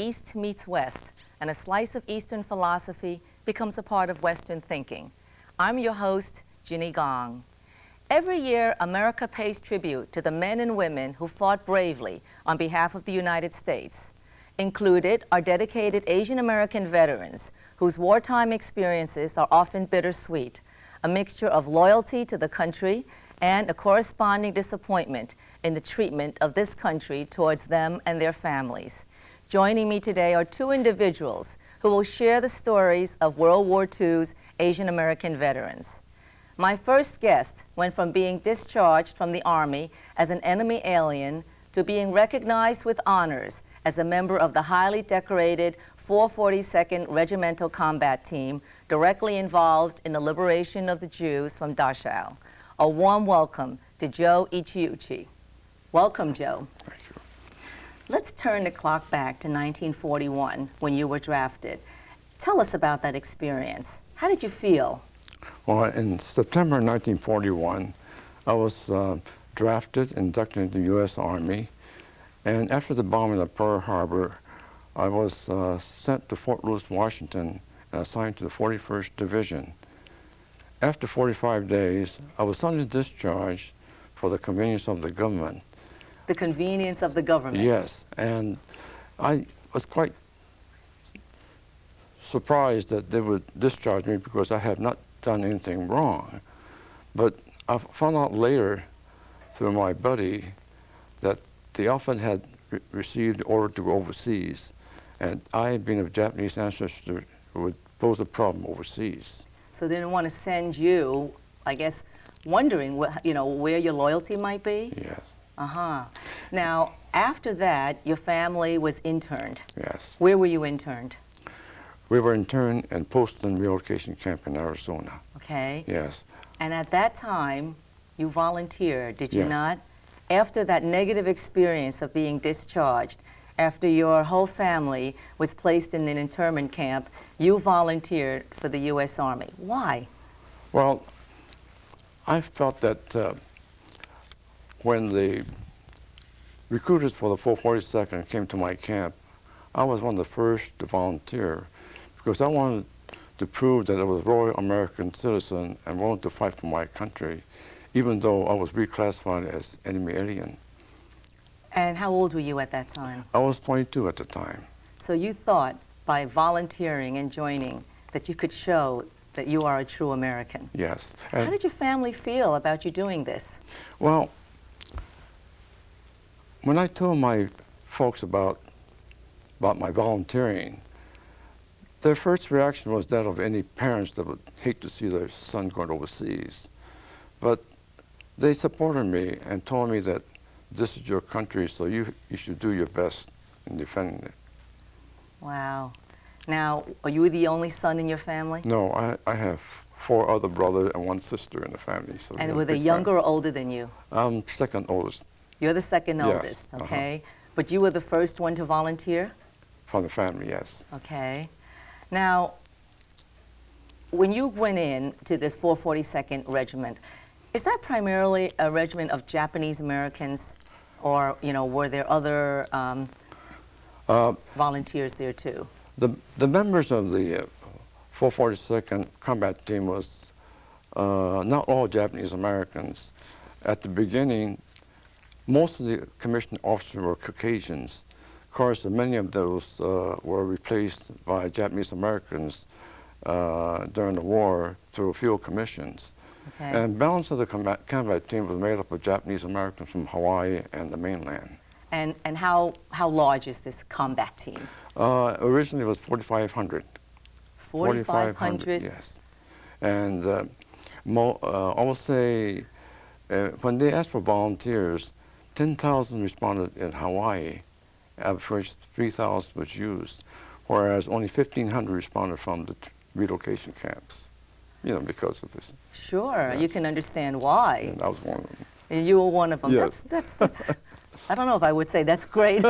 East meets West, and a slice of Eastern philosophy becomes a part of Western thinking. I'm your host, Ginny Gong. Every year, America pays tribute to the men and women who fought bravely on behalf of the United States. Included are dedicated Asian American veterans whose wartime experiences are often bittersweet, a mixture of loyalty to the country and a corresponding disappointment in the treatment of this country towards them and their families. Joining me today are two individuals who will share the stories of World War II's Asian American veterans. My first guest went from being discharged from the Army as an enemy alien to being recognized with honors as a member of the highly decorated 442nd Regimental Combat Team directly involved in the liberation of the Jews from Dachau. A warm welcome to Joe Ichiuchi. Welcome, Joe. Thank you. Let's turn the clock back to 1941 when you were drafted. Tell us about that experience. How did you feel? Well, in September 1941, I was drafted, inducted into the U.S. Army, and after the bombing of Pearl Harbor, I was sent to Fort Lewis, Washington, and assigned to the 41st Division. After 45 days, I was suddenly discharged for the convenience of the government. The convenience of the government? Yes, and I was quite surprised that they would discharge me because I had not done anything wrong. But I found out later through my buddy that the officer had received the order to go overseas, and I, being of Japanese ancestry, would pose a problem overseas. So they didn't want to send you, I guess, wondering where your loyalty might be? Yes. Uh-huh. Now, after that, your family was interned. Yes. Where were you interned? We were interned in Poston Relocation Camp in Arizona. Okay. Yes. And at that time, you volunteered, did you Yes. not? After that negative experience of being discharged, after your whole family was placed in an internment camp, you volunteered for the U.S. Army. Why? Well, I felt that when the recruiters for the 442nd came to my camp, I was one of the first to volunteer because I wanted to prove that I was a Royal American citizen and wanted to fight for my country, even though I was reclassified as enemy alien. And how old were you at that time? I was 22 at the time. So you thought by volunteering and joining that you could show that you are a true American. Yes. How did your family feel about you doing this? Well, when I told my folks about my volunteering, their first reaction was that of any parents that would hate to see their son going overseas. But they supported me and told me that this is your country, so you should do your best in defending it. Wow. Now, are you the only son in your family? No, I have 4 other brothers and 1 sister in the family. So And were they younger or older than you? I'm second oldest. You're the second Yes, oldest, okay? But you were the first one to volunteer? From the family, yes. Okay. Now, when you went in to this 442nd Regiment, is that primarily a regiment of Japanese Americans, or were there other volunteers there too? The members of the 442nd Combat Team was not all Japanese Americans. At the beginning, most of the commissioned officers were Caucasians. Of course, many of those were replaced by Japanese Americans during the war through field commissions. Okay. And balance of the combat team was made up of Japanese Americans from Hawaii and the mainland. And how large is this combat team? Originally it was 4,500. 4,500? Yes. And I will say, when they asked for volunteers, 10,000 responded in Hawaii, of which 3,000 was used, whereas only 1,500 responded from the relocation camps, because of this. Sure, Yes. you can understand why. And I was one of them. And you were one of them. Yes. That's I don't know if I would say that's great.